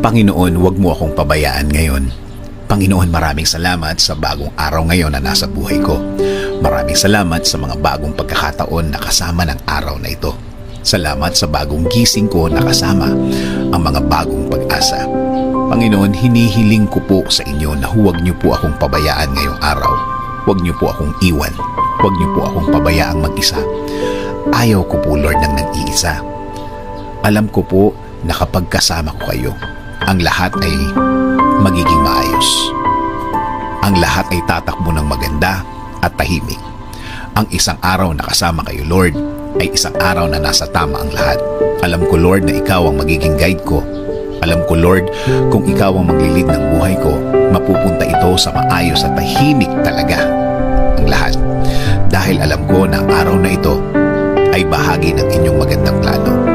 Panginoon, huwag mo akong pabayaan ngayon. Panginoon, maraming salamat sa bagong araw ngayon na nasa buhay ko. Maraming salamat sa mga bagong pagkakataon na kasama ng araw na ito. Salamat sa bagong gising ko na kasama ang mga bagong pag-asa. Panginoon, hinihiling ko po sa inyo na huwag niyo po akong pabayaan ngayong araw. Huwag niyo po akong iwan. Huwag niyo po akong pabayaang mag-isa. Ayaw ko po, Lord, ng nag-iisa. Alam ko po na kapag kasama ko kayo, ang lahat ay magiging maayos. Ang lahat ay tatakbo ng maganda at tahimik. Ang isang araw na kasama kayo, Lord, ay isang araw na nasa tama ang lahat. Alam ko, Lord, na ikaw ang magiging guide ko. Alam ko, Lord, kung ikaw ang maglilid ng buhay ko, mapupunta ito sa maayos at tahimik talaga ang lahat. Dahil alam ko na ang araw na ito ay bahagi ng inyong magandang plano.